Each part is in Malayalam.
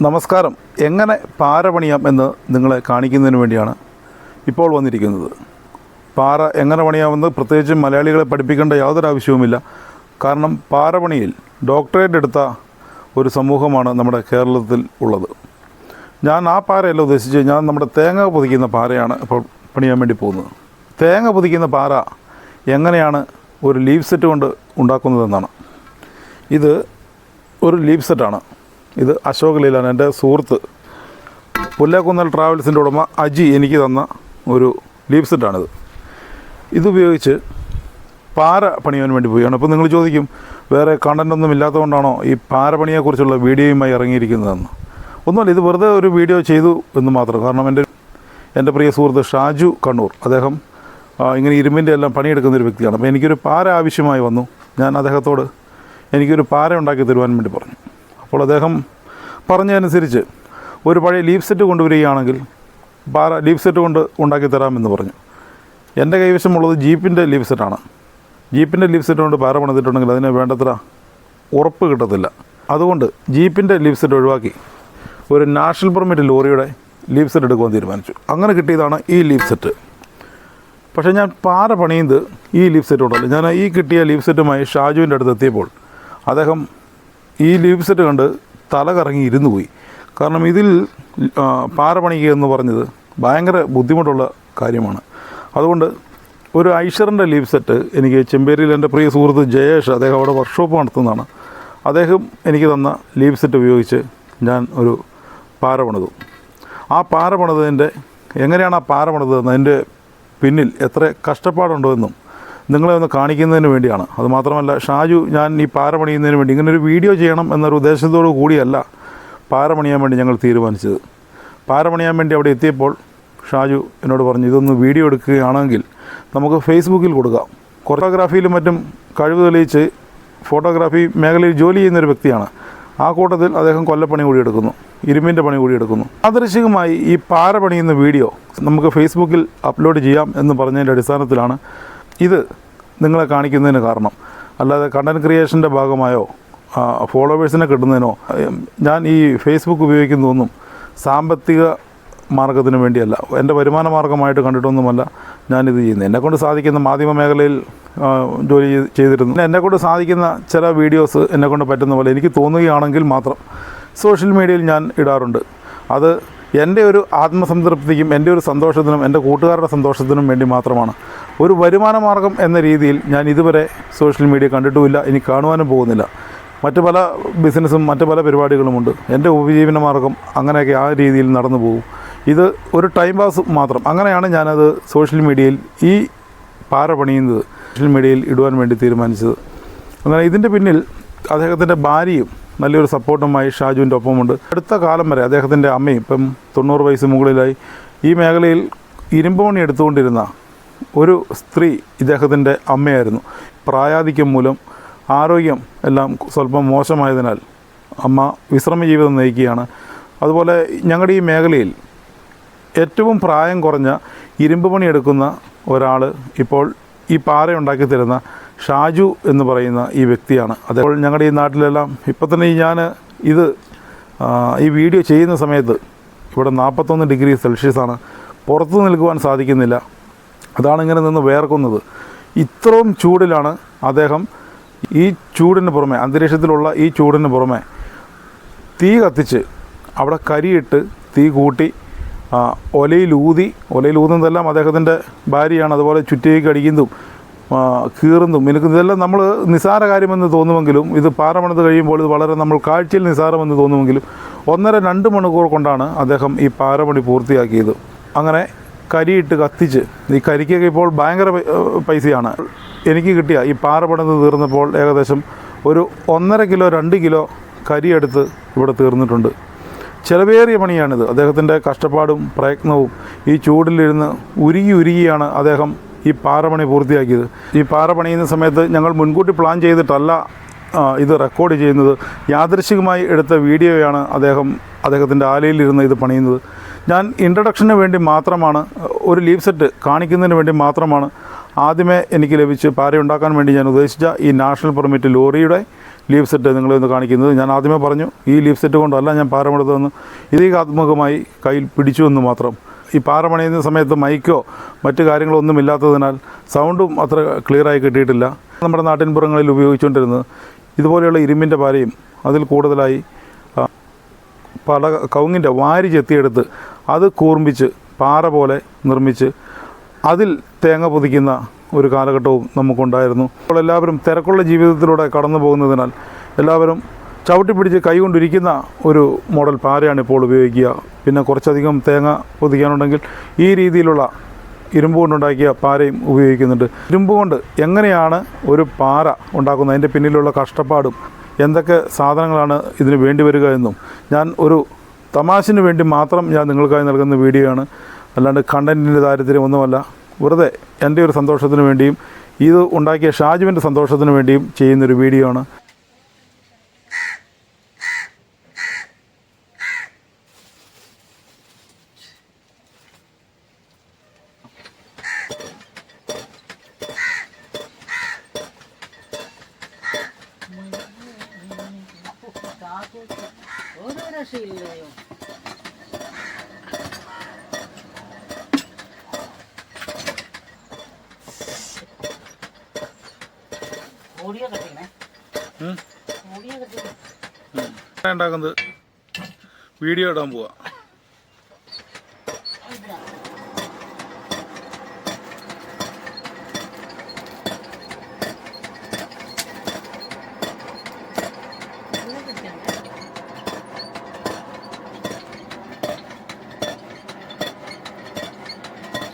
നമസ്കാരം. എങ്ങനെ പാര പണിയാം എന്ന് നിങ്ങളെ കാണിക്കുന്നതിന് വേണ്ടിയാണ് ഇപ്പോൾ വന്നിരിക്കുന്നത്. പാര എങ്ങനെ പണിയാമെന്ന് പ്രത്യേകിച്ച് മലയാളികളെ പഠിപ്പിക്കേണ്ട യാതൊരു ആവശ്യവുമില്ല. കാരണം പാരപണിയിൽ ഡോക്ടറേറ്റ് എടുത്ത ഒരു സമൂഹമാണ് നമ്മുടെ കേരളത്തിൽ ഉള്ളത്. ഞാൻ ആ പാരയല്ല ഉദ്ദേശിച്ച്, ഞാൻ നമ്മുടെ തേങ്ങ പൊതിക്കുന്ന പാരയാണ് ഇപ്പോൾ പണിയാൻ വേണ്ടി പോകുന്നത്. തേങ്ങ പൊതിക്കുന്ന പാര എങ്ങനെയാണ് ഒരു ലീഫ് സെറ്റ് കൊണ്ട് ഉണ്ടാക്കുന്നതെന്നാണ്. ഇത് ഒരു ലീഫ് സെറ്റാണ്. ഇത് അശോക് ലീലാണ്, എൻ്റെ സുഹൃത്ത് പുല്ലേക്കുന്നൽ ട്രാവൽസിൻ്റെ ഉടമ അജി എനിക്ക് തന്ന ഒരു ലീഫ് സെറ്റാണിത്. ഇതുപയോഗിച്ച് പാര പണിയാൻ വേണ്ടി പോവുകയാണ്. അപ്പോൾ നിങ്ങൾ ചോദിക്കും, വേറെ കണ്ടൻറ്റൊന്നും ഇല്ലാത്തതുകൊണ്ടാണോ ഈ പാര പണിയെക്കുറിച്ചുള്ള വീഡിയോയുമായി ഇറങ്ങിയിരിക്കുന്നതെന്ന്. ഒന്നുമല്ല, ഇത് വെറുതെ ഒരു വീഡിയോ ചെയ്തു എന്ന് മാത്രം. കാരണം എൻ്റെ പ്രിയ സുഹൃത്ത് ഷാജു കണ്ണൂർ, അദ്ദേഹം ഇങ്ങനെ ഇരുമ്പിൻ്റെ എല്ലാം പണിയെടുക്കുന്നൊരു വ്യക്തിയാണ്. അപ്പോൾ എനിക്കൊരു പാര ആവശ്യമായി വന്നു. ഞാൻ അദ്ദേഹത്തോട് എനിക്കൊരു പാര ഉണ്ടാക്കി തരുവാൻ വേണ്ടി പറഞ്ഞു. അപ്പോൾ അദ്ദേഹം പറഞ്ഞതനുസരിച്ച് ഒരു പഴയ ലീഫ് സെറ്റ് കൊണ്ടുവരികയാണെങ്കിൽ പാര ലീഫ് സെറ്റ് കൊണ്ട് ഉണ്ടാക്കി തരാമെന്ന് പറഞ്ഞു. എൻ്റെ കൈവശമുള്ളത് ജീപ്പിൻ്റെ ലീഫ് സെറ്റാണ്. ജീപ്പിൻ്റെ ലീഫ് സെറ്റ് കൊണ്ട് പാര പണിതിട്ടുണ്ടെങ്കിൽ അതിന് വേണ്ടത്ര ഉറപ്പ് കിട്ടത്തില്ല. അതുകൊണ്ട് ജീപ്പിൻ്റെ ലീഫ് സെറ്റ് ഒഴിവാക്കി ഒരു നാഷണൽ പെർമിറ്റ് ലോറിയുടെ ലീഫ് സെറ്റ് എടുക്കുവാൻ തീരുമാനിച്ചു. അങ്ങനെ കിട്ടിയതാണ് ഈ ലീഫ് സെറ്റ്. പക്ഷേ ഞാൻ പാര പണിയുന്നത് ഈ ലീഫ് സെറ്റ് കൊണ്ടല്ല. ഞാൻ ഈ കിട്ടിയ ലീഫ് സെറ്റുമായി ഷാജുവിൻ്റെ അടുത്ത് എത്തിയപ്പോൾ അദ്ദേഹം ഈ ലീഫ് സെറ്റ് കണ്ട് തല കറങ്ങി ഇരുന്നു പോയി. കാരണം ഇതിൽ പാര പണിയുക എന്ന് പറഞ്ഞത് ഭയങ്കര ബുദ്ധിമുട്ടുള്ള കാര്യമാണ്. അതുകൊണ്ട് ഒരു ഐഷറിൻ്റെ ലീഫ് സെറ്റ് എനിക്ക് ചെമ്പേരിയിൽ എൻ്റെ പ്രിയ സുഹൃത്ത് ജയേഷ്, അദ്ദേഹം അവിടെ വർക്ക്ഷോപ്പ് നടത്തുന്നതാണ്, അദ്ദേഹം എനിക്ക് തന്ന ലീഫ് സെറ്റ് ഉപയോഗിച്ച് ഞാൻ ഒരു പാര പണിതു. ആ പാര പണിതതിൻ്റെ എങ്ങനെയാണ് ആ പാര പണിതതെന്നതിൻ്റെ പിന്നിൽ എത്ര കഷ്ടപ്പാടുണ്ടോ എന്നും നിങ്ങളെ ഒന്ന് കാണിക്കുന്നതിന് വേണ്ടിയാണ്. അതുമാത്രമല്ല, ഷാജു ഞാൻ ഈ പാര പണിയുന്നതിന് വേണ്ടി ഇങ്ങനൊരു വീഡിയോ ചെയ്യണം എന്നൊരു ഉദ്ദേശത്തോടു കൂടിയല്ല പാര പണിയാൻ വേണ്ടി ഞങ്ങൾ തീരുമാനിച്ചത്. പാര പണിയാൻ വേണ്ടി അവിടെ എത്തിയപ്പോൾ ഷാജു എന്നോട് പറഞ്ഞു, ഇതൊന്ന് വീഡിയോ എടുക്കുകയാണെങ്കിൽ നമുക്ക് ഫേസ്ബുക്കിൽ കൊടുക്കാം. ഫോട്ടോഗ്രാഫിയിലും മറ്റും കഴിവ് തെളിയിച്ച് ഫോട്ടോഗ്രാഫി മേഖലയിൽ ജോലി ചെയ്യുന്നൊരു വ്യക്തിയാണ്. ആ കൂട്ടത്തിൽ അദ്ദേഹം കൊല്ലപ്പണി കൂടി എടുക്കുന്നു, ഇരുമ്പിൻ്റെ പണി കൂടി എടുക്കുന്നു. ആദർശികമായി ഈ പാര പണിയുന്ന വീഡിയോ നമുക്ക് ഫേസ്ബുക്കിൽ അപ്ലോഡ് ചെയ്യാം എന്ന് പറഞ്ഞതിൻ്റെ അടിസ്ഥാനത്തിലാണ് ഇത് നിങ്ങളെ കാണിക്കുന്നതിന് കാരണം. അല്ലാതെ കണ്ടൻറ് ക്രിയേഷൻ്റെ ഭാഗമായോ ഫോളോവേഴ്സിനെ കിട്ടുന്നതിനോ ഞാൻ ഈ ഫേസ്ബുക്ക് ഉപയോഗിക്കുന്നതൊന്നും സാമ്പത്തിക മാർഗത്തിന് വേണ്ടിയല്ല, എൻ്റെ വരുമാന മാർഗമായിട്ട് കണ്ടിട്ടൊന്നുമല്ല ഞാനിത് ചെയ്യുന്നത്. എന്നെക്കൊണ്ട് സാധിക്കുന്ന മാധ്യമ മേഖലയിൽ ജോലി ചെയ്തിരുന്നു. എന്നെക്കൊണ്ട് സാധിക്കുന്ന ചില വീഡിയോസ് എന്നെക്കൊണ്ട് പറ്റുന്ന പോലെ എനിക്ക് തോന്നുകയാണെങ്കിൽ മാത്രം സോഷ്യൽ മീഡിയയിൽ ഞാൻ ഇടാറുണ്ട്. അത് എൻ്റെ ഒരു ആത്മസംതൃപ്തിക്കും എൻ്റെ ഒരു സന്തോഷത്തിനും എൻ്റെ കൂട്ടുകാരുടെ സന്തോഷത്തിനും വേണ്ടി മാത്രമാണ്. ഒരു വരുമാന മാർഗം എന്ന രീതിയിൽ ഞാൻ ഇതുവരെ സോഷ്യൽ മീഡിയ കണ്ടിട്ടുമില്ല, ഇനി കാണുവാനും പോകുന്നില്ല. മറ്റ് പല ബിസിനസ്സും മറ്റ് പല പരിപാടികളുമുണ്ട്. എൻ്റെ ഉപജീവന മാർഗം അങ്ങനെയൊക്കെ ആ രീതിയിൽ നടന്നു പോകും. ഇത് ഒരു ടൈം പാസ് മാത്രം. അങ്ങനെയാണ് ഞാനത് സോഷ്യൽ മീഡിയയിൽ ഈ പാര പണിയുന്നത് സോഷ്യൽ മീഡിയയിൽ ഇടുവാൻ വേണ്ടി തീരുമാനിച്ചത്. അങ്ങനെ ഇതിൻ്റെ പിന്നിൽ അദ്ദേഹത്തിൻ്റെ ഭാര്യയും നല്ലൊരു സപ്പോർട്ടുമായി ഷാജുവിൻ്റെ ഒപ്പമുണ്ട്. അടുത്ത കാലം വരെ അദ്ദേഹത്തിൻ്റെ അമ്മയും ഇപ്പം 90 വയസ്സ് മുകളിലായി ഈ മേഖലയിൽ ഇരുമ്പ് പണി എടുത്തുകൊണ്ടിരുന്ന ഒരു സ്ത്രീ ഇദ്ദേഹത്തിൻ്റെ അമ്മയായിരുന്നു. പ്രായാധിക്യം മൂലം ആരോഗ്യം എല്ലാം സ്വല്പം മോശമായതിനാൽ അമ്മ വിശ്രമ ജീവിതം നയിക്കുകയാണ്. അതുപോലെ ഞങ്ങളുടെ ഈ മേഖലയിൽ ഏറ്റവും പ്രായം കുറഞ്ഞ ഇരുമ്പ് പണി എടുക്കുന്ന ഒരാൾ ഇപ്പോൾ ഈ പാര ഉണ്ടാക്കി തരുന്ന ഷാജു എന്ന് പറയുന്ന ഈ വ്യക്തിയാണ്. അതേപോലെ ഞങ്ങളുടെ ഈ നാട്ടിലെല്ലാം ഇപ്പം തന്നെ ഈ വീഡിയോ ചെയ്യുന്ന സമയത്ത് ഇവിടെ 41 ഡിഗ്രി സെൽഷ്യസാണ്. പുറത്തു നിൽക്കുവാൻ സാധിക്കുന്നില്ല. അതാണ് ഇങ്ങനെ നിന്ന് വേർക്കുന്നത്. ഇത്രയും ചൂടിലാണ് അദ്ദേഹം ഈ ചൂടിന് പുറമെ, അന്തരീക്ഷത്തിലുള്ള ഈ ചൂടിന് പുറമെ തീ കത്തിച്ച് അവിടെ കരിയിട്ട് തീ കൂട്ടി ഒലയിലൂതുന്നതെല്ലാം അദ്ദേഹത്തിൻ്റെ ഭാര്യയാണ്. അതുപോലെ ചുറ്റിയേക്ക് അടിക്കുന്നതും കീറുന്നതും മിനുക്കുന്നതും ഇതെല്ലാം നമ്മൾ നിസ്സാര കാര്യമെന്ന് തോന്നുമെങ്കിലും ഇത് പാര പണിത് കഴിയുമ്പോൾ ഇത് വളരെ നമ്മൾ കാഴ്ചയിൽ നിസ്സാരമെന്ന് തോന്നുമെങ്കിലും 1.5-2 മണിക്കൂർ കൊണ്ടാണ് അദ്ദേഹം ഈ പാരപണി പൂർത്തിയാക്കിയത്. അങ്ങനെ കരിയിട്ട് കത്തിച്ച്, ഈ കരിക്കൊക്കെ ഇപ്പോൾ ഭയങ്കര പൈസയാണ്. എനിക്ക് കിട്ടിയ ഈ പാര പണിത് തീർന്നപ്പോൾ ഏകദേശം ഒരു 1.5 കിലോ 2 കിലോ കരിയെടുത്ത് ഇവിടെ തീർന്നിട്ടുണ്ട്. ചിലവേറിയ പണിയാണിത്. അദ്ദേഹത്തിൻ്റെ കഷ്ടപ്പാടും പ്രയത്നവും ഈ ചൂടിലിരുന്ന് ഉരുകിയാണ് അദ്ദേഹം ഈ പാരപണി പൂർത്തിയാക്കിയത്. ഈ പാര പണിയുന്ന സമയത്ത് ഞങ്ങൾ മുൻകൂട്ടി പ്ലാൻ ചെയ്തിട്ടല്ല ഇത് റെക്കോർഡ് ചെയ്യുന്നത്. യാദൃശ്ചികമായി എടുത്ത വീഡിയോയാണ് അദ്ദേഹത്തിൻ്റെ ആലയിലിരുന്ന് ഇത് പണിയുന്നത്. ഞാൻ ഇൻട്രഡക്ഷന് വേണ്ടി മാത്രമാണ്, ഒരു ലീഫ് സെറ്റ് കാണിക്കുന്നതിന് വേണ്ടി മാത്രമാണ് ആദ്യമേ എനിക്ക് ലഭിച്ച് പാര ഉണ്ടാക്കാൻ വേണ്ടി ഞാൻ ഉദ്ദേശിച്ച ഈ നാഷണൽ പെർമിറ്റ് ലോറിയുടെ ലീഫ് സെറ്റ് നിങ്ങളെ ഒന്ന് കാണിക്കുന്നത്. ഞാൻ ആദ്യമേ പറഞ്ഞു ഈ ലീഫ് സെറ്റ് കൊണ്ടല്ല ഞാൻ പാരമെടുത്തതെന്ന്. ഇതീകാത്മകമായി കയ്യിൽ പിടിച്ചു എന്ന് മാത്രം. ഈ പാറ പണിയുന്ന സമയത്ത് മൈക്കോ മറ്റു കാര്യങ്ങളോ ഒന്നും ഇല്ലാത്തതിനാൽ സൗണ്ടും അത്ര ക്ലിയറായി കിട്ടിയിട്ടില്ല. നമ്മുടെ നാട്ടിൻപുറങ്ങളിൽ ഉപയോഗിച്ചുകൊണ്ടിരുന്നത് ഇതുപോലെയുള്ള ഇരുമ്പിൻ്റെ പാരയും അതിൽ കൂടുതലായി കവുങ്ങിൻ്റെ വാരി ചെത്തിയെടുത്ത് അത് കൂർമ്പിച്ച് പാറ പോലെ നിർമ്മിച്ച് അതിൽ തേങ്ങ പൊതിക്കുന്ന ഒരു കാലഘട്ടവും നമുക്കുണ്ടായിരുന്നു. അപ്പോൾ എല്ലാവരും തിരക്കുള്ള ജീവിതത്തിലൂടെ കടന്നു പോകുന്നതിനാൽ എല്ലാവരും ചവിട്ടിപ്പിടിച്ച് കൈകൊണ്ടിരിക്കുന്ന ഒരു മോഡൽ പാരയാണ് ഇപ്പോൾ ഉപയോഗിക്കുക. പിന്നെ കുറച്ചധികം തേങ്ങ പൊതിക്കാനുണ്ടെങ്കിൽ ഈ രീതിയിലുള്ള ഇരുമ്പ് കൊണ്ടുണ്ടാക്കിയ പാരയും ഉപയോഗിക്കുന്നുണ്ട്. ഇരുമ്പ് കൊണ്ട് എങ്ങനെയാണ് ഒരു പാര ഉണ്ടാക്കുന്നത്, അതിൻ്റെ പിന്നിലുള്ള കഷ്ടപ്പാടും എന്തൊക്കെ സാധനങ്ങളാണ് ഇതിന് വേണ്ടി വരിക എന്നും ഞാൻ ഒരു തമാശന് വേണ്ടി മാത്രം ഞാൻ നിങ്ങൾക്കായി നൽകുന്ന വീഡിയോ ആണ്. അല്ലാണ്ട് കണ്ടൻറ്റിൻ്റെ ദാരിദ്ര്യം ഒന്നുമല്ല. വെറുതെ എൻ്റെ ഒരു സന്തോഷത്തിന് വേണ്ടിയും ഇത് ഉണ്ടാക്കിയ ഷാജുവിൻ്റെ സന്തോഷത്തിന് വേണ്ടിയും ചെയ്യുന്നൊരു വീഡിയോ ആണ്. ഒരു രക്ഷയില്ലയോ. ഓടിയോ കട്ടിക്കണേ, ഓടിയോ കട്ടിക്കണേ. ഉണ്ടാക്കുന്നത് വീഡിയോ ഇടാൻ പോവാ.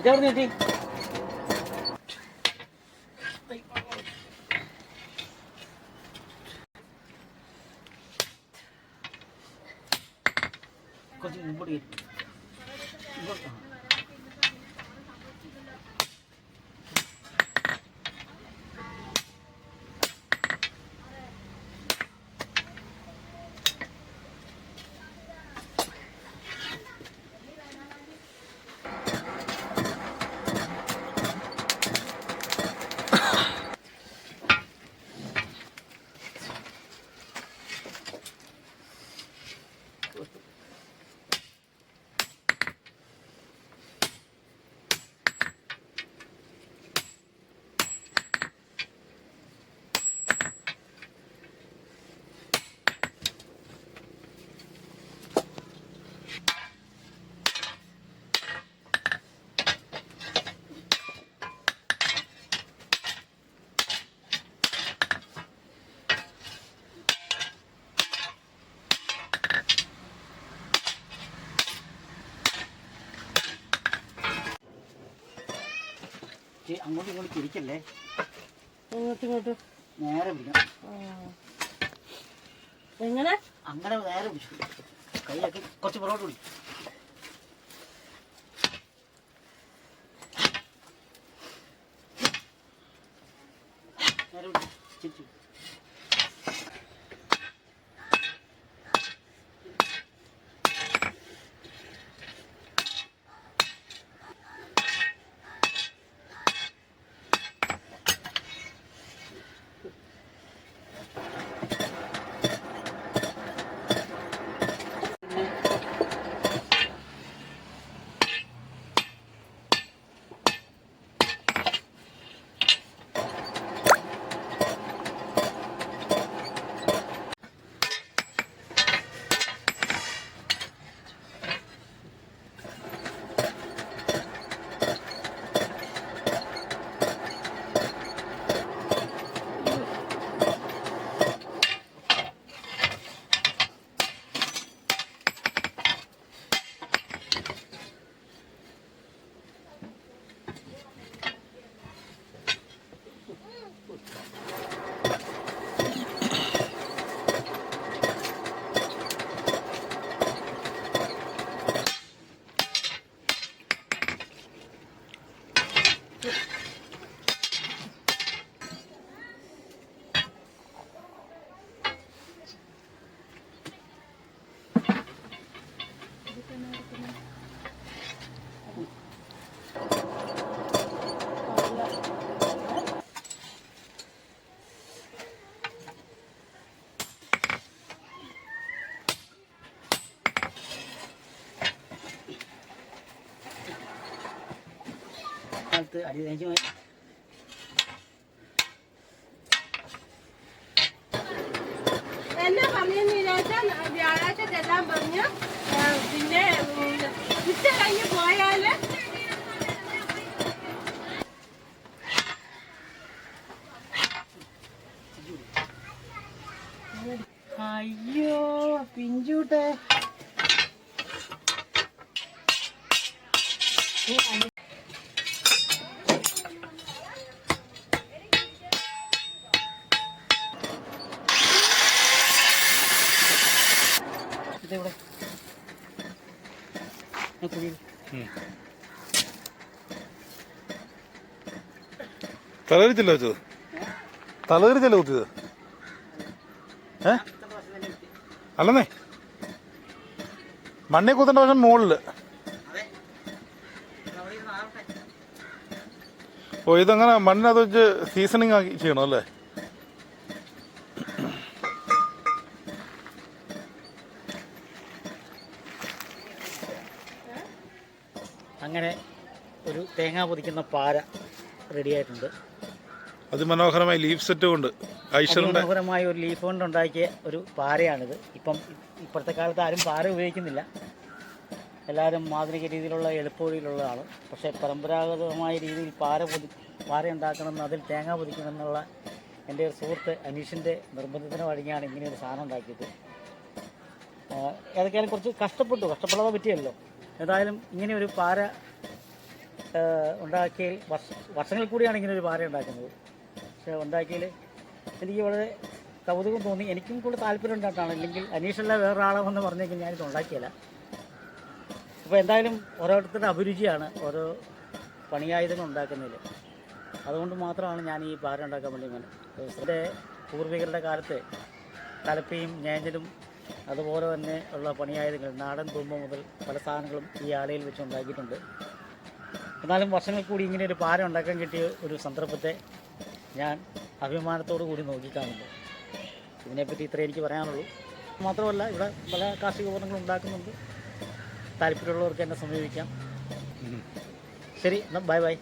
ഇതെവിടെ നീട്ടി കുറച്ച് മുമ്പോട്ട് കയറ്റി ഇങ്ങോട്ട്. അങ്ങോട്ടും ഇങ്ങോട്ട് തിരിക്കല്ലേ, ഇങ്ങോട്ട് നേരെ പിടിക്കണം. എങ്ങനെ അങ്ങനെ നേരെ പിടിച്ചു കൈയാക്കി കുറച്ച് പുറകോട്ട് പിടി. നേരെ പിടി, തിരിച്ചു. എടുത്ത് അടി തേച്ച് പോയി. എന്നെ പറഞ്ഞെന്ന് വ്യാഴാഴ്ച ചെല്ലാൻ പറഞ്ഞു. പിന്നെ ഉച്ച കഴിഞ്ഞ് പോയാല് അയ്യോ പിഞ്ചൂട്ടെ. ഇതെവിടെ കുഴിയിൽ തലതിരിച്ചല്ലേ വെച്ചത്? തലതിരിച്ചല്ലേ കുത്തിയത്? അല്ലെന്നേ, മണ്ണി കുത്തേണ്ട വശം മുകളിൽ. ഓ, ഇതങ്ങനെ മണ്ണിനകത്ത് വെച്ച് സീസണിങ് ആക്കി ചെയ്യണം അല്ലേ? അങ്ങനെ ഒരു തേങ്ങ പൊതിക്കുന്ന പാര റെഡിയായിട്ടുണ്ട്. അതിമനോഹരമായ ലീഫ് സെറ്റ് കൊണ്ട് ഐശ്വറിൻ്റെ മനോഹരമായ ഒരു ലീഫ് കൊണ്ട് ഉണ്ടാക്കിയ ഒരു പാരയാണിത്. ഇപ്പോഴത്തെ കാലത്ത് ആരും പാര ഉപയോഗിക്കുന്നില്ല. എല്ലാവരും ആധുനിക രീതിയിലുള്ള എളുപ്പവഴിയിലുള്ളതാണ്. പക്ഷേ പരമ്പരാഗതമായ രീതിയിൽ പാര ഉണ്ടാക്കണമെന്ന് അതിൽ തേങ്ങ പൊതിക്കണമെന്നുള്ള എൻ്റെ ഒരു സുഹൃത്ത് അനീഷിൻ്റെ നിർബന്ധത്തിന് വഴങ്ങിയാണ് ഇങ്ങനെ ഒരു സാധനം ഉണ്ടാക്കിയത്. ഏതൊക്കെയാലും കുറച്ച് കഷ്ടപ്പെടാതെ പറ്റിയല്ലോ. ഏതായാലും ഇങ്ങനെ ഒരു പാര ഉണ്ടാക്കിയതിൽ വർഷങ്ങളിൽ കൂടിയാണ് ഇങ്ങനെ ഒരു പാര ഉണ്ടാക്കുന്നത്. പക്ഷേ ഉണ്ടാക്കിയതിൽ എനിക്ക് വളരെ കൗതുകം തോന്നി. എനിക്കും കൂടെ താല്പര്യം ഉണ്ടായിട്ടാണ്. ഇല്ലെങ്കിൽ അനീഷല്ല വേറൊരാളെന്ന് പറഞ്ഞേക്കും ഞാനിത് ഉണ്ടാക്കിയില്ല. അപ്പോൾ എന്തായാലും ഓരോരുത്തരുടെ അഭിരുചിയാണ് ഓരോ പണിയായുധങ്ങൾ ഉണ്ടാക്കുന്നതിൽ. അതുകൊണ്ട് മാത്രമാണ് ഞാൻ ഈ പാര ഉണ്ടാക്കാൻ വേണ്ടി എൻ്റെ പൂർവികരുടെ കാലത്ത് കലപ്പയും ഞേഞ്ചലും അതുപോലെ തന്നെ ഉള്ള പണിയായുധങ്ങൾ, നാടൻ തുമ്പ മുതൽ പല സാധനങ്ങളും ഈ ആലയിൽ വെച്ച് ഉണ്ടാക്കിയിട്ടുണ്ട്. എന്നാലും വർഷങ്ങൾ കൂടി ഇങ്ങനെ ഒരു പാര ഉണ്ടാക്കാൻ കിട്ടിയ ഒരു സന്ദർഭത്തെ ഞാൻ അഭിമാനത്തോടു കൂടി നോക്കിക്കാണുന്നു. ഇതിനെപ്പറ്റി ഇത്രേ എനിക്ക് പറയാനുള്ളൂ. മാത്രമല്ല ഇവിടെ പല കാർഷിക ഉപകരണങ്ങളും ഉണ്ടാക്കുന്നുണ്ട്. താല്പര്യമുള്ളവർക്ക് എന്നെ സമീപിക്കാം. ശരി, എന്നാൽ ബൈ.